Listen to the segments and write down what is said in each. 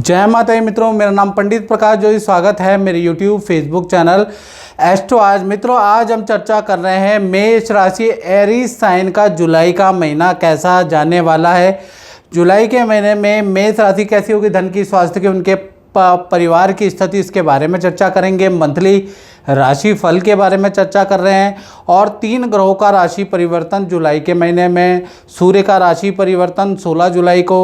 जय माता दी मित्रों, मेरा नाम पंडित प्रकाश जोशी। स्वागत है मेरे YouTube फेसबुक चैनल एस्ट्रो। आज मित्रों, आज हम चर्चा कर रहे हैं मेष राशि एरीज साइन का जुलाई का महीना कैसा जाने वाला है। जुलाई के महीने में मेष राशि कैसी होगी, धन की, स्वास्थ्य की, उनके परिवार की स्थिति, इसके बारे में चर्चा करेंगे। मंथली राशि फल के बारे में चर्चा कर रहे हैं और 3 ग्रहों का राशि परिवर्तन जुलाई के महीने में। सूर्य का राशि परिवर्तन 16 जुलाई को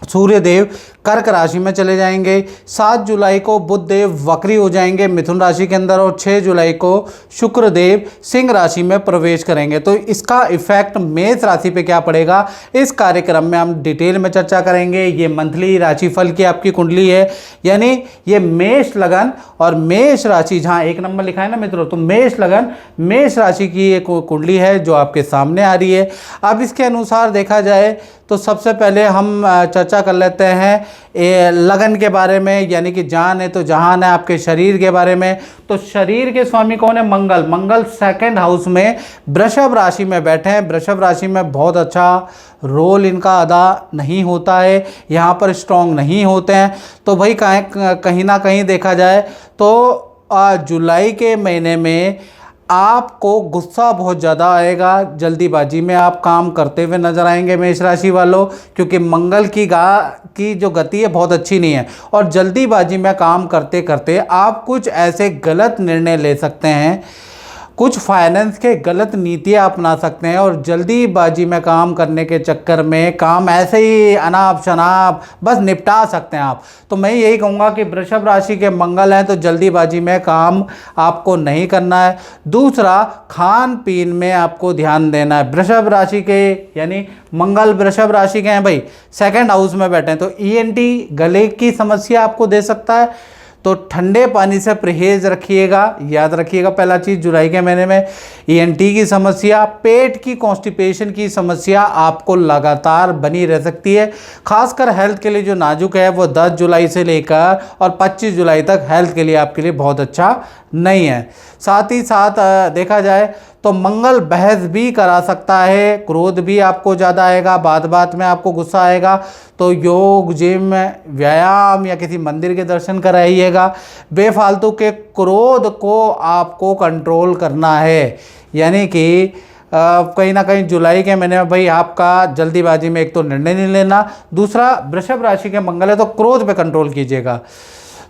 सूर्य देव कर्क राशि में चले जाएंगे। 7 जुलाई को बुध देव वक्री हो जाएंगे मिथुन राशि के अंदर और 6 जुलाई को शुक्र देव सिंह राशि में प्रवेश करेंगे। तो इसका इफेक्ट मेष राशि पे क्या पड़ेगा, इस कार्यक्रम में हम डिटेल में चर्चा करेंगे। ये मंथली राशिफल की आपकी कुंडली है, यानी ये मेष लगन और मेष राशि, जहाँ 1 नंबर लिखा है ना मित्रों, तो मेष लगन मेष राशि की एक कुंडली है जो आपके सामने आ रही है। अब इसके अनुसार देखा जाए तो सबसे पहले हम चर्चा कर लेते हैं लगन के बारे में, यानी कि जान है तो जहान है। आपके शरीर के बारे में, तो शरीर के स्वामी कौन है? मंगल। मंगल 2nd हाउस में वृषभ राशि में बैठे हैं। वृषभ राशि में बहुत अच्छा रोल इनका अदा नहीं होता है, यहाँ पर स्ट्रॉन्ग नहीं होते हैं। तो भाई कहीं ना कहीं देखा जाए तो जुलाई के महीने में आपको गुस्सा बहुत ज़्यादा आएगा, जल्दीबाजी में आप काम करते हुए नजर आएंगे मेष राशि वालों, क्योंकि मंगल की जो गति है बहुत अच्छी नहीं है और जल्दीबाजी में काम करते करते आप कुछ ऐसे गलत निर्णय ले सकते हैं, कुछ फाइनेंस के गलत नीतियाँ अपना सकते हैं और जल्दीबाजी में काम करने के चक्कर में काम ऐसे ही अनाप शनाप बस निपटा सकते हैं आप। तो मैं यही कहूँगा कि वृषभ राशि के मंगल हैं तो जल्दीबाजी में काम आपको नहीं करना है। दूसरा, खान पीन में आपको ध्यान देना है। वृषभ राशि के यानी मंगल वृषभ राशि के हैं भाई, 2nd हाउस में बैठे हैं, तो ENT गले की समस्या आपको दे सकता है। तो ठंडे पानी से परहेज रखिएगा, याद रखिएगा। पहला चीज़, जुलाई के महीने में ENT की समस्या, पेट की कॉन्स्टिपेशन की समस्या आपको लगातार बनी रह सकती है। खासकर हेल्थ के लिए जो नाजुक है वो 10 जुलाई से लेकर और 25 जुलाई तक हेल्थ के लिए आपके लिए बहुत अच्छा नहीं है। साथ ही साथ देखा जाए तो मंगल बहस भी करा सकता है, क्रोध भी आपको ज़्यादा आएगा, बात बात में आपको गुस्सा आएगा। तो योग, जिम, व्यायाम या किसी मंदिर के दर्शन कराइएगा। बेफालतू के क्रोध को आपको कंट्रोल करना है, यानी कि कहीं ना कहीं जुलाई के महीने में भाई आपका जल्दीबाजी में एक तो निर्णय नहीं लेना, दूसरा वृषभ राशि के मंगल है तो क्रोध पे कंट्रोल कीजिएगा।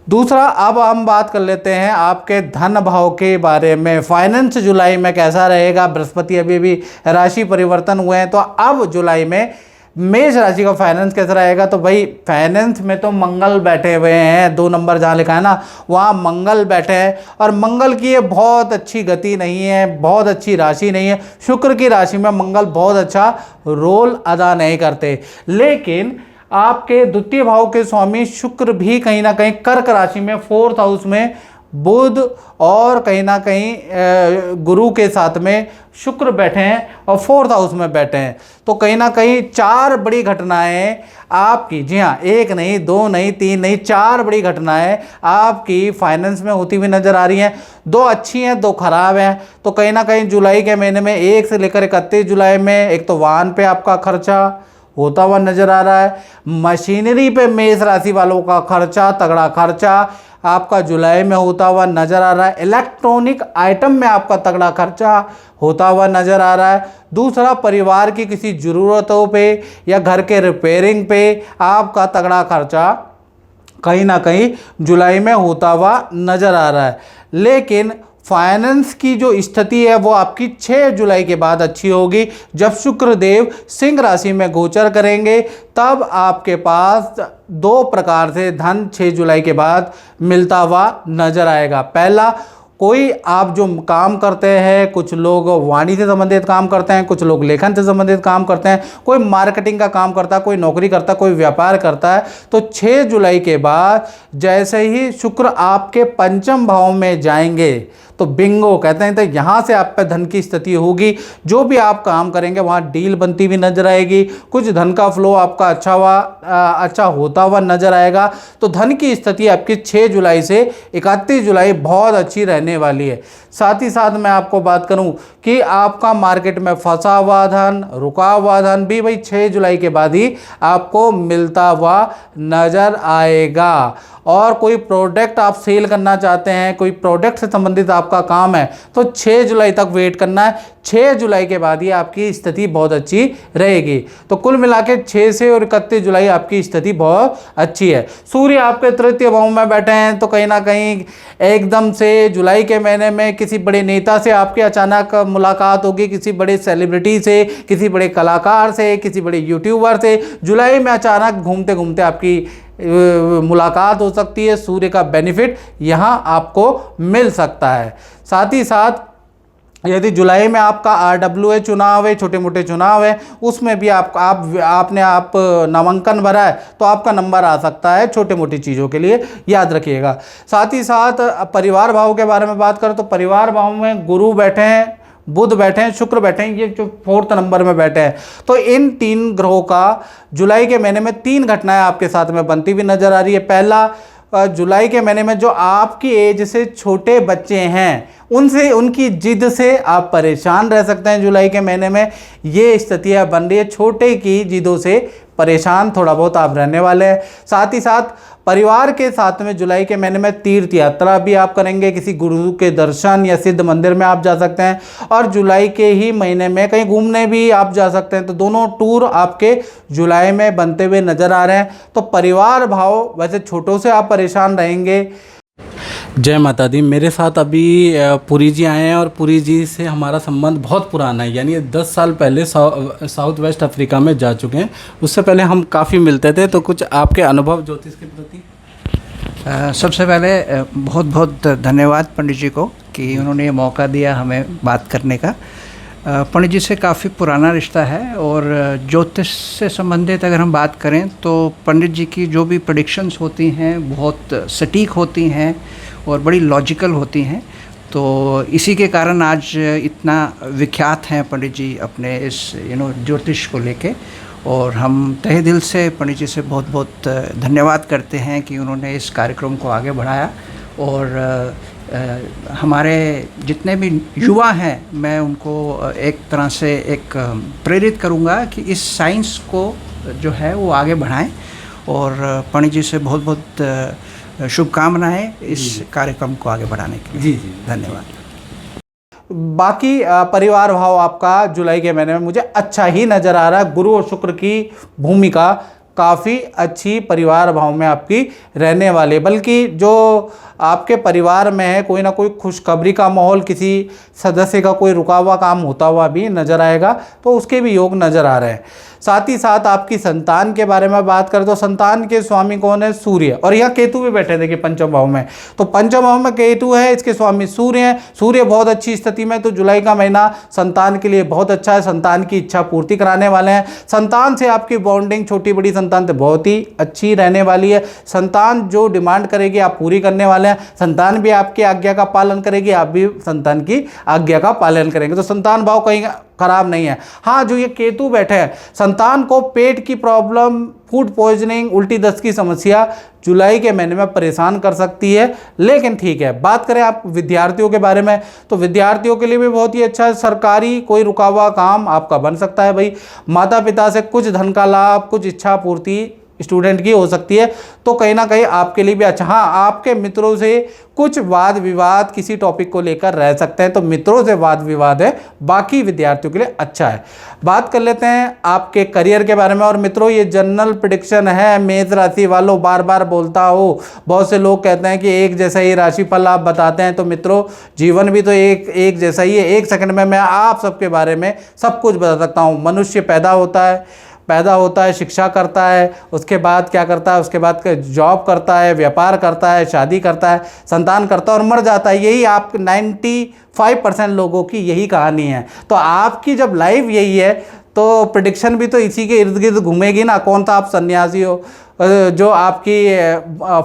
दूसरा, अब हम बात कर लेते हैं आपके धन भाव के बारे में। फाइनेंस जुलाई में कैसा रहेगा? बृहस्पति अभी राशि परिवर्तन हुए हैं, तो अब जुलाई में मेष राशि का फाइनेंस कैसा रहेगा? तो भाई फाइनेंस में तो मंगल बैठे हुए हैं, 2 नंबर जहाँ लिखा है ना वहाँ मंगल बैठे हैं और मंगल की ये बहुत अच्छी गति नहीं है, बहुत अच्छी राशि नहीं है। शुक्र की राशि में मंगल बहुत अच्छा रोल अदा नहीं करते, लेकिन आपके द्वितीय भाव के स्वामी शुक्र भी कहीं ना कहीं कर्क राशि में 4th हाउस में बुध और कहीं ना कहीं गुरु के साथ में शुक्र बैठे हैं और 4th हाउस में बैठे हैं। तो कहीं ना कहीं 4 बड़ी घटनाएं आपकी, जी हाँ, 1 नहीं, 2 नहीं, 3 नहीं, 4 बड़ी घटनाएं आपकी फाइनेंस में होती हुई नजर आ रही हैं। 2 अच्छी हैं, 2 खराब हैं। तो कहीं ना कहीं जुलाई के महीने में 1 से लेकर 31 जुलाई में एक तो वाहन पे आपका खर्चा होता हुआ नजर आ रहा है, मशीनरी पे मेष राशि वालों का खर्चा, तगड़ा खर्चा आपका जुलाई में होता हुआ नजर आ रहा है। इलेक्ट्रॉनिक आइटम में आपका तगड़ा खर्चा होता हुआ नजर आ रहा है। दूसरा, परिवार की किसी ज़रूरतों पे या घर के रिपेयरिंग पे आपका तगड़ा खर्चा कहीं ना कहीं जुलाई में होता हुआ नजर आ रहा है। लेकिन फाइनेंस की जो स्थिति है वो आपकी 6 जुलाई के बाद अच्छी होगी, जब शुक्र देव सिंह राशि में गोचर करेंगे। तब आपके पास 2 प्रकार से धन 6 जुलाई के बाद मिलता हुआ नजर आएगा। पहला, कोई आप जो काम करते हैं, कुछ लोग वाणी से संबंधित काम करते हैं, कुछ लोग लेखन से संबंधित काम करते हैं, कोई मार्केटिंग का काम करता है, कोई नौकरी करता है, कोई व्यापार करता है। तो 6 जुलाई के बाद जैसे ही शुक्र आपके 5म भाव में जाएंगे तो बिंगो कहते हैं, तो यहाँ से आप पे धन की स्थिति होगी। जो भी आप काम करेंगे वहाँ डील बनती हुई नजर आएगी, कुछ धन का फ्लो आपका अच्छा होता हुआ नजर आएगा। तो धन की स्थिति आपकी 6 जुलाई से 31 जुलाई बहुत अच्छी रहने वाली है। साथ ही साथ मैं आपको बात करूं कि आपका मार्केट में फंसा हुआ धन, रुका हुआ धन भी भाई 6 जुलाई के बाद ही आपको मिलता हुआ नजर आएगा। और कोई प्रोडक्ट आप सेल करना चाहते हैं, कोई प्रोडक्ट से संबंधित आपका काम है, तो 6 जुलाई तक वेट करना है। 6 जुलाई के बाद ही आपकी स्थिति बहुत अच्छी रहेगी। तो कुल मिला के 6 से और 31 जुलाई आपकी स्थिति बहुत अच्छी है। सूर्य आपके तृतीय भाव में बैठे हैं, तो कहीं ना कहीं एकदम से जुलाई के महीने में किसी बड़े नेता से आपकी अचानक मुलाकात होगी, किसी बड़े सेलिब्रिटी से, किसी बड़े कलाकार से, किसी बड़े यूट्यूबर से जुलाई में अचानक घूमते घूमते आपकी मुलाकात हो सकती है। सूर्य का बेनिफिट यहाँ आपको मिल सकता है। साथ ही साथ यदि जुलाई में आपका RWA चुनाव है, छोटे मोटे चुनाव है, उसमें भी आपने नामांकन भरा है तो आपका नंबर आ सकता है छोटे मोटी चीज़ों के लिए, याद रखिएगा। साथ ही साथ परिवार भाव के बारे में बात करें तो परिवार भाव में गुरु बैठे हैं, बुध बैठे हैं, शुक्र बैठे हैं, ये जो 4th नंबर में बैठे हैं। तो इन 3 ग्रहों का जुलाई के महीने में 3 घटनाएं आपके साथ में बनती हुई नजर आ रही है। पहला, जुलाई के महीने में जो आपकी एज से छोटे बच्चे हैं उनसे, उनकी जिद से आप परेशान रह सकते हैं। जुलाई के महीने में ये स्थितियाँ बन रही है, छोटे की जिदों से परेशान थोड़ा बहुत आप रहने वाले हैं। साथ ही साथ परिवार के साथ में जुलाई के महीने में तीर्थ यात्रा भी आप करेंगे, किसी गुरु के दर्शन या सिद्ध मंदिर में आप जा सकते हैं, और जुलाई के ही महीने में कहीं घूमने भी आप जा सकते हैं। तो दोनों टूर आपके जुलाई में बनते हुए नजर आ रहे हैं। तो परिवार भाव वैसे छोटों से आप परेशान रहेंगे। जय माता दी। मेरे साथ अभी पुरी जी आए हैं और पुरी जी से हमारा संबंध बहुत पुराना है, यानी 10 साल पहले साउथ वेस्ट अफ्रीका में जा चुके हैं। उससे पहले हम काफ़ी मिलते थे। तो कुछ आपके अनुभव ज्योतिष के प्रति। सबसे पहले बहुत बहुत धन्यवाद पंडित जी को कि उन्होंने ये मौका दिया हमें बात करने का। पंडित जी से काफ़ी पुराना रिश्ता है, और ज्योतिष से संबंधित अगर हम बात करें तो पंडित जी की जो भी प्रेडिक्शंस होती हैं बहुत सटीक होती हैं और बड़ी लॉजिकल होती हैं। तो इसी के कारण आज इतना विख्यात हैं पंडित जी अपने इस ज्योतिष को लेके। और हम तहे दिल से पंडित जी से बहुत बहुत धन्यवाद करते हैं कि उन्होंने इस कार्यक्रम को आगे बढ़ाया। और हमारे जितने भी युवा हैं मैं उनको एक तरह से एक प्रेरित करूंगा कि इस साइंस को जो है वो आगे बढ़ाएं। और पंडित जी से बहुत बहुत शुभकामनाएं इस कार्यक्रम को आगे बढ़ाने के लिए। जी धन्यवाद। बाकी परिवार भाव आपका जुलाई के महीने में मुझे अच्छा ही नज़र आ रहा है। गुरु और शुक्र की भूमिका काफ़ी अच्छी परिवार भाव में आपकी रहने वाली, बल्कि जो आपके परिवार में है कोई ना कोई खुशखबरी का माहौल, किसी सदस्य का कोई रुका हुआ काम होता हुआ भी नज़र आएगा, तो उसके भी योग नज़र आ रहे हैं। साथ ही साथ आपकी संतान के बारे में बात करें तो संतान के स्वामी कौन है? सूर्य। और यहाँ केतु भी बैठे, देखिए पंचम भाव में। तो पंचम भाव में केतु है, इसके स्वामी सूर्य हैं। सूर्य बहुत अच्छी स्थिति में, तो जुलाई का महीना संतान के लिए बहुत अच्छा है। संतान की इच्छा पूर्ति कराने वाले हैं। संतान से आपकी बॉन्डिंग छोटी बड़ी संतान से बहुत ही अच्छी रहने वाली है। संतान जो डिमांड करेगी आप पूरी करने वाले हैं। संतान भी आपकी आज्ञा का पालन करेगी, आप भी संतान की आज्ञा का पालन करेंगे। तो संतान भाव कहीं खराब नहीं है। हाँ, जो ये केतु बैठे हैं, संतान को पेट की प्रॉब्लम, फूड पॉइजनिंग, उल्टी दस्त की समस्या जुलाई के महीने में परेशान कर सकती है, लेकिन ठीक है। बात करें आप विद्यार्थियों के बारे में तो विद्यार्थियों के लिए भी बहुत ही अच्छा है। सरकारी कोई रुका हुआ काम आपका बन सकता है भाई। माता पिता से कुछ धन का लाभ, कुछ इच्छा पूर्ति स्टूडेंट की हो सकती है, तो कहीं ना कहीं आपके लिए भी अच्छा। हाँ, आपके मित्रों से कुछ वाद विवाद किसी टॉपिक को लेकर रह सकते हैं, तो मित्रों से वाद विवाद है, बाकी विद्यार्थियों के लिए अच्छा है। बात कर लेते हैं आपके करियर के बारे में। और मित्रों, ये जनरल प्रेडिक्शन है, मेष राशि वालों, बार बार बोलता हूँ। बहुत से लोग कहते हैं कि एक जैसा ही राशिफल आप बताते हैं, तो मित्रों जीवन भी तो एक जैसा ही है। 1 सेकंड में मैं आप सबके बारे में सब कुछ बता सकता हूँ। मनुष्य पैदा होता है, शिक्षा करता है, उसके बाद क्या करता है, उसके बाद जॉब करता है, व्यापार करता है, शादी करता है, संतान करता है और मर जाता है। यही आप 95% लोगों की यही कहानी है। तो आपकी जब लाइफ यही है तो प्रेडिक्शन भी तो इसी के इर्द गिर्द घूमेगी ना। कौन सा आप सन्यासी हो, जो आपकी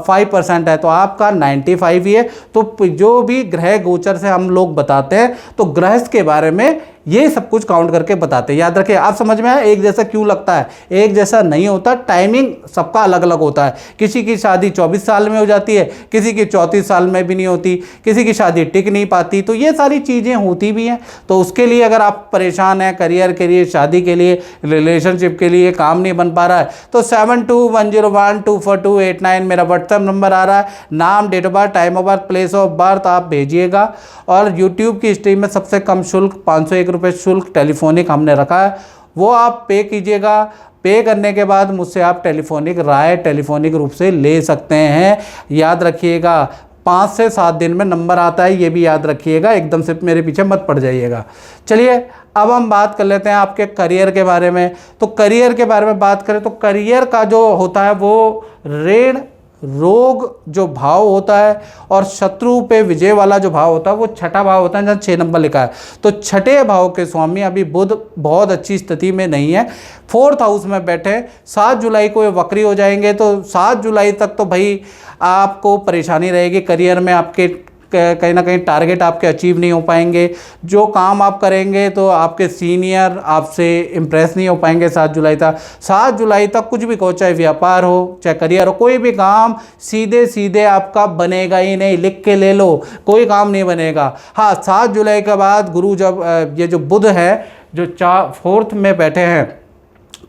5% है, तो आपका 95 ही है। तो जो भी ग्रह गोचर से हम लोग बताते हैं तो गृहस्थ के बारे में ये सब कुछ काउंट करके बताते हैं। याद रखिए, आप समझ में आया एक जैसा क्यों लगता है, एक जैसा नहीं होता, टाइमिंग सबका अलग अलग होता है। किसी की शादी 24 साल में हो जाती है, किसी की 34 साल में भी नहीं होती, किसी की शादी टिक नहीं पाती, तो ये सारी चीज़ें होती भी हैं। तो उसके लिए अगर आप परेशान हैं, करियर के लिए, शादी के लिए, रिलेशनशिप के लिए, काम नहीं बन पा रहा है, तो 7210124289 मेरा व्हाट्सएप नंबर आ रहा है। नाम, date of birth, time of birth, place of birth आप भेजिएगा। और यूट्यूब की स्ट्रीम में सबसे कम शुल्क 501 रुपये शुल्क टेलीफोनिक हमने रखा है, वो आप पे कीजिएगा। पे करने के बाद मुझसे आप टेलीफोनिक राय टेलीफोनिक रूप से ले सकते हैं। याद रखिएगा 5 से 7 दिन में नंबर आता है, ये भी याद रखिएगा, एकदम से मेरे पीछे मत पड़ जाइएगा। चलिए अब हम बात कर लेते हैं आपके करियर के बारे में। तो करियर के बारे में बात करें तो करियर का जो होता है वो ऋण रोग जो भाव होता है और शत्रु पे विजय वाला जो भाव होता है वो छठा भाव होता है, जहाँ 6 नंबर लिखा है। तो छठे भाव के स्वामी अभी बुध बहुत अच्छी स्थिति में नहीं है, 4th हाउस में बैठे। 7 जुलाई को ये वक्री हो जाएंगे, तो 7 जुलाई तक तो भाई आपको परेशानी रहेगी करियर में। आपके कहीं ना कहीं टारगेट आपके अचीव नहीं हो पाएंगे। जो काम आप करेंगे तो आपके सीनियर आपसे इम्प्रेस नहीं हो पाएंगे 7 जुलाई तक। 7 जुलाई तक कुछ भी कहो, चाहे व्यापार हो चाहे करियर हो, कोई भी काम सीधे सीधे आपका बनेगा ही नहीं। लिख के ले लो, कोई काम नहीं बनेगा। हाँ, 7 जुलाई के बाद गुरु जब ये जो बुध है जो 4th में बैठे हैं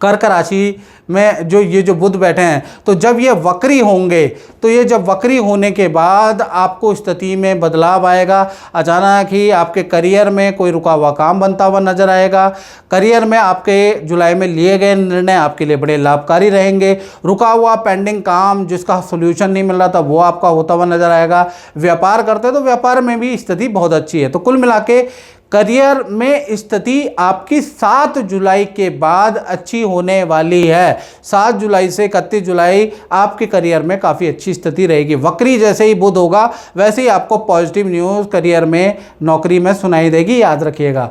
कर्क राशि में, ये जो बुध बैठे हैं, तो जब ये वक्री होंगे तो ये जब वक्री होने के बाद आपको स्थिति में बदलाव आएगा। अचानक ही आपके करियर में कोई रुका हुआ काम बनता हुआ नजर आएगा। करियर में आपके जुलाई में लिए गए निर्णय आपके लिए बड़े लाभकारी रहेंगे। रुका हुआ पेंडिंग काम जिसका सोल्यूशन नहीं मिल रहा था वो आपका होता हुआ नजर आएगा। व्यापार करते हैं तो व्यापार में भी स्थिति बहुत अच्छी है। तो कुल मिला के करियर में स्थिति आपकी 7 जुलाई के बाद अच्छी होने वाली है। 7 जुलाई से 31 जुलाई आपके करियर में काफ़ी अच्छी स्थिति रहेगी। वक्री जैसे ही बुध होगा वैसे ही आपको पॉजिटिव न्यूज़ करियर में, नौकरी में सुनाई देगी, याद रखिएगा।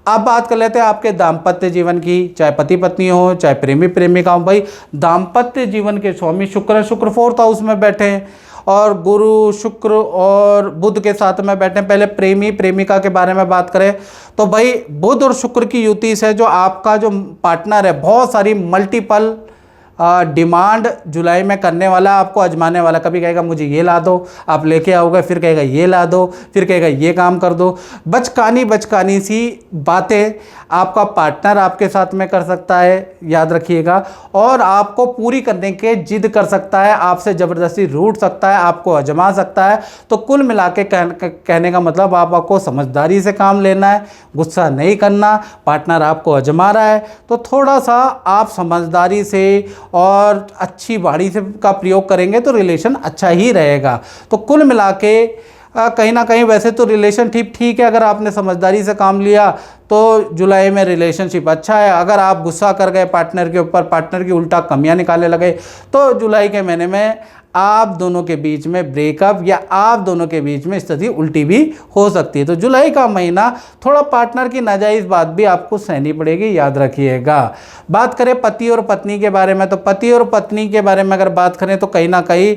अब बात कर लेते हैं आपके दाम्पत्य जीवन की, चाहे पति पत्नी हो चाहे प्रेमी प्रेमिका हो। भाई दाम्पत्य जीवन के स्वामी शुक्र 4th हाउस में बैठे हैं और गुरु शुक्र और बुध के साथ में बैठे। पहले प्रेमी प्रेमिका के बारे में बात करें तो भाई बुध और शुक्र की युति से जो आपका जो पार्टनर है बहुत सारी मल्टीपल डिमांड जुलाई में करने वाला, आपको आजमाने वाला। कभी कहेगा मुझे ये ला दो, आप लेके आओगे, फिर कहेगा ये ला दो, फिर कहेगा ये काम कर दो। बचकानी सी बातें आपका पार्टनर आपके साथ में कर सकता है, याद रखिएगा। और आपको पूरी करने के जिद कर सकता है, आपसे ज़बरदस्ती रूठ सकता है, आपको आजमा सकता है। तो कुल मिला के कहने का मतलब आपको समझदारी से काम लेना है, गुस्सा नहीं करना। पार्टनर आपको आजमा रहा है तो थोड़ा सा आप समझदारी से और अच्छी वाणी से का प्रयोग करेंगे तो रिलेशन अच्छा ही रहेगा। तो कुल मिला के कहीं ना कहीं वैसे तो रिलेशन ठीक है, अगर आपने समझदारी से काम लिया तो जुलाई में रिलेशनशिप अच्छा है। अगर आप गुस्सा कर गए पार्टनर के ऊपर, पार्टनर की उल्टा कमियां निकालने लगे, तो जुलाई के महीने में आप दोनों के बीच में ब्रेकअप या आप दोनों के बीच में स्थिति उल्टी भी हो सकती है। तो जुलाई का महीना थोड़ा पार्टनर की नाजायज़ बात भी आपको सहनी पड़ेगी, याद रखिएगा। बात करें पति और पत्नी के बारे में, तो पति और पत्नी के बारे में अगर बात करें तो कहीं ना कहीं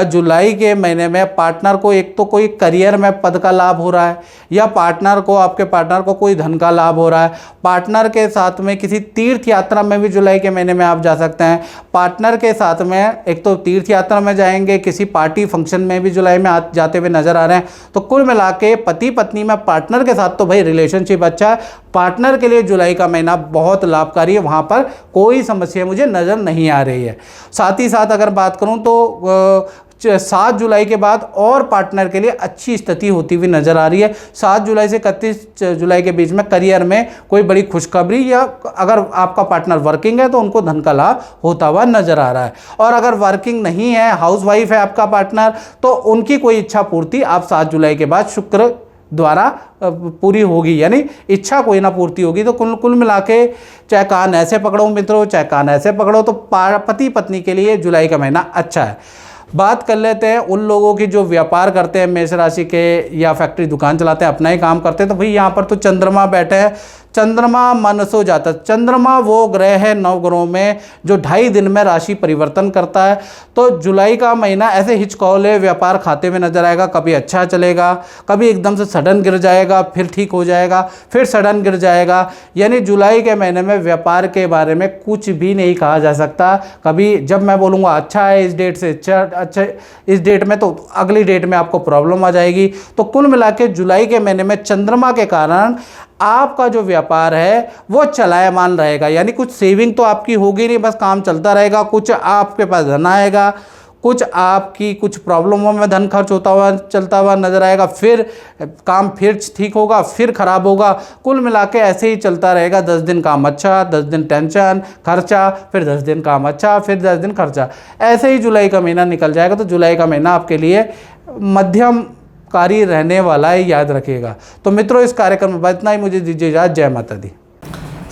जुलाई के महीने में पार्टनर को एक तो कोई करियर में पद का लाभ हो रहा है, या आपके पार्टनर को कोई धन का लाभ हो रहा है। पार्टनर के साथ में किसी तीर्थ यात्रा में भी जुलाई के महीने में आप जा सकते हैं। पार्टनर के साथ में एक तो तीर्थ यात्रा में जाएंगे, किसी पार्टी फंक्शन में भी जुलाई में जाते हुए नजर आ रहे हैं। तो कुल मिला के पति पत्नी में पार्टनर के साथ तो भाई रिलेशनशिप अच्छा है। पार्टनर के लिए जुलाई का महीना बहुत लाभकारी है, वहाँ पर कोई समस्या मुझे नज़र नहीं आ रही है। साथ ही साथ अगर बात करूँ तो 7 जुलाई के बाद और पार्टनर के लिए अच्छी स्थिति होती हुई नजर आ रही है। 7 जुलाई से 31 जुलाई के बीच में करियर में कोई बड़ी खुशखबरी, या अगर आपका पार्टनर वर्किंग है तो उनको धन का लाभ होता हुआ नजर आ रहा है। और अगर वर्किंग नहीं है, हाउसवाइफ है आपका पार्टनर, तो उनकी कोई इच्छा पूर्ति आप 7 जुलाई के बाद शुक्र द्वारा पूरी होगी, यानी इच्छा कोई ना पूर्ति होगी। तो कुल मिला के चाहे कान ऐसे पकड़ो मित्रों, चाहे कान ऐसे पकड़ो, तो पति पत्नी के लिए जुलाई का महीना अच्छा है। बात कर लेते हैं उन लोगों की जो व्यापार करते हैं, मेष राशि के, या फैक्ट्री दुकान चलाते हैं, अपना ही काम करते हैं। तो भाई यहाँ पर तो चंद्रमा बैठे हैं। चंद्रमा मनसो जाता। चंद्रमा वो ग्रह है 9 ग्रहों में जो 2.5 दिन में राशि परिवर्तन करता है। तो जुलाई का महीना ऐसे हिचकोले व्यापार खाते में नजर आएगा, कभी अच्छा चलेगा, कभी एकदम से सडन गिर जाएगा, फिर ठीक हो जाएगा, फिर सडन गिर जाएगा। यानी जुलाई के महीने में व्यापार के बारे में कुछ भी नहीं कहा जा सकता। कभी जब मैं बोलूँगा अच्छा है इस डेट से अच्छा इस डेट में, तो अगली डेट में आपको प्रॉब्लम आ जाएगी। तो कुल मिला के जुलाई के महीने में चंद्रमा के कारण आपका जो व्यापार है वो चलायमान रहेगा। यानी कुछ सेविंग तो आपकी होगी नहीं, बस काम चलता रहेगा। कुछ आपके पास धन आएगा, कुछ आपकी कुछ प्रॉब्लमों में धन खर्च होता हुआ चलता हुआ नजर आएगा, फिर काम फिर ठीक होगा, फिर खराब होगा। कुल मिला के ऐसे ही चलता रहेगा। 10 दिन काम अच्छा, 10 दिन टेंशन खर्चा, फिर 10 दिन काम अच्छा, फिर 10 दिन खर्चा, ऐसे ही जुलाई का महीना निकल जाएगा। तो जुलाई का महीना आपके लिए मध्यम कारी रहने वाला है, याद रखिएगा। तो मित्रों, इस कार्यक्रम में बस इतना ही। मुझे दीजिए इजाज़त। जय माता दी।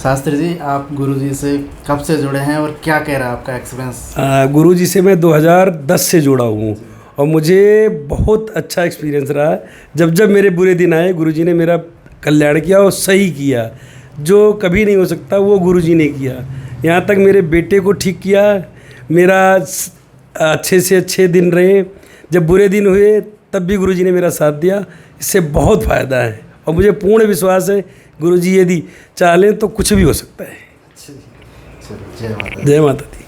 शास्त्री जी, आप गुरुजी से कब से जुड़े हैं और क्या कह रहा है आपका एक्सपीरियंस? गुरुजी से मैं 2010 से जुड़ा हूँ और मुझे बहुत अच्छा एक्सपीरियंस रहा। जब जब मेरे बुरे दिन आए, गुरुजी ने मेरा कल्याण किया और सही किया। जो कभी नहीं हो सकता वो गुरुजी ने किया। यहाँ तक मेरे बेटे को ठीक किया। मेरा अच्छे से अच्छे दिन रहे। जब बुरे दिन हुए तब भी गुरुजी ने मेरा साथ दिया। इससे बहुत फ़ायदा है और मुझे पूर्ण विश्वास है गुरुजी यदि चाहें तो कुछ भी हो सकता है। जय माता दी। जय माता दी।